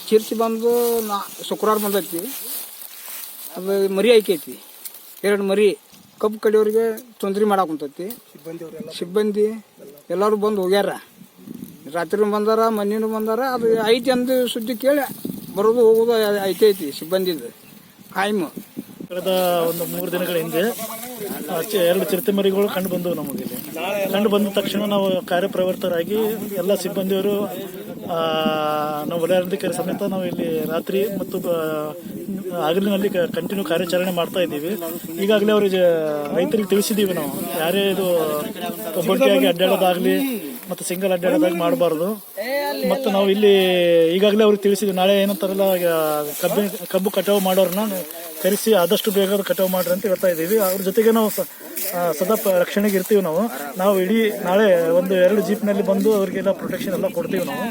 ಚಿರ್ಚಿ ಬಂದು ಶುಕ್ರವಾರ ಬಂದೈತಿ. ಅದು ಮರಿ ಐಕೈತಿ, 2 ಮರಿ. ಕಬ್ಬು ಕಡಿಯೋರಿಗೆ ತೊಂದ್ರೆ ಮಾಡಾಕುಂತೈತಿ. ಸಿಬ್ಬಂದಿ ಎಲ್ಲರೂ ಬಂದು ಹೋಗ್ಯಾರ. ರಾತ್ರಿ ಬಂದಾರ, ಮನೇನು ಬಂದಾರ. ಅದು ಐತಿ ಅಂದು ಸುದ್ದಿ ಕೇಳಿ ಬರೋದು ಹೋಗೋದು ಐತೈತಿ ಸಿಬ್ಬಂದಿದು ಕಾಯಂ. ಕಳೆದ ಒಂದು 3 ದಿನಗಳ ಹಿಂದೆ 2 ಚಿರತೆ ಮರಿಗಳು ಕಂಡು ಬಂದವು. ನಮಗೆ ಕಂಡು ಬಂದ ತಕ್ಷಣ ನಾವು ಕಾರ್ಯಪ್ರವೃತ್ತರಾಗಿ ಎಲ್ಲ ಸಿಬ್ಬಂದಿಯವರು ನಾವು ವಲಯಾಧಿಕಾರಿ ಸಮೇತ ನಾವು ಇಲ್ಲಿ ರಾತ್ರಿ ಮತ್ತು ಹಗಲಿನಲ್ಲಿ ಕಂಟಿನ್ಯೂ ಕಾರ್ಯಾಚರಣೆ ಮಾಡ್ತಾ ಇದ್ದೀವಿ. ಈಗಾಗಲೇ ಅವರಿಗೆ ರೈತರಿಗೆ ತಿಳಿಸಿದ್ದೀವಿ ನಾವು, ಯಾರೇ ಇದು ಒಬ್ಬಟ್ಟಿಯಾಗಿ ಅಡ್ಡಾಡೋದಾಗಲಿ ಮತ್ತು ಸಿಂಗಲ್ ಅಡ್ಡಾಡೋದಾಗಿ ಮಾಡಬಾರ್ದು. ಮತ್ತು ನಾವು ಇಲ್ಲಿ ಈಗಾಗಲೇ ಅವ್ರಿಗೆ ತಿಳಿಸಿದ್ವಿ, ನಾಳೆ ಏನಂತಾರಲ್ಲ ಕಬ್ಬು ಕಟಾವು ಮಾಡೋರನ್ನ ಕರೆಸಿ ಆದಷ್ಟು ಬೇಗ ಕಟಾವು ಮಾಡ್ರಿ ಅಂತ ಹೇಳ್ತಾ ಇದ್ದೀವಿ. ಅವ್ರ ಜೊತೆಗೆ ನಾವು ಸದಾ ರಕ್ಷಣೆಗೆ ಇರ್ತೀವಿ. ನಾವು ಇಡೀ ನಾಳೆ 1-2 ಜೀಪ್ನಲ್ಲಿ ಬಂದು ಅವರಿಗೆಲ್ಲ ಪ್ರೊಟೆಕ್ಷನ್ ಎಲ್ಲ ಕೊಡ್ತೀವಿ ನಾವು.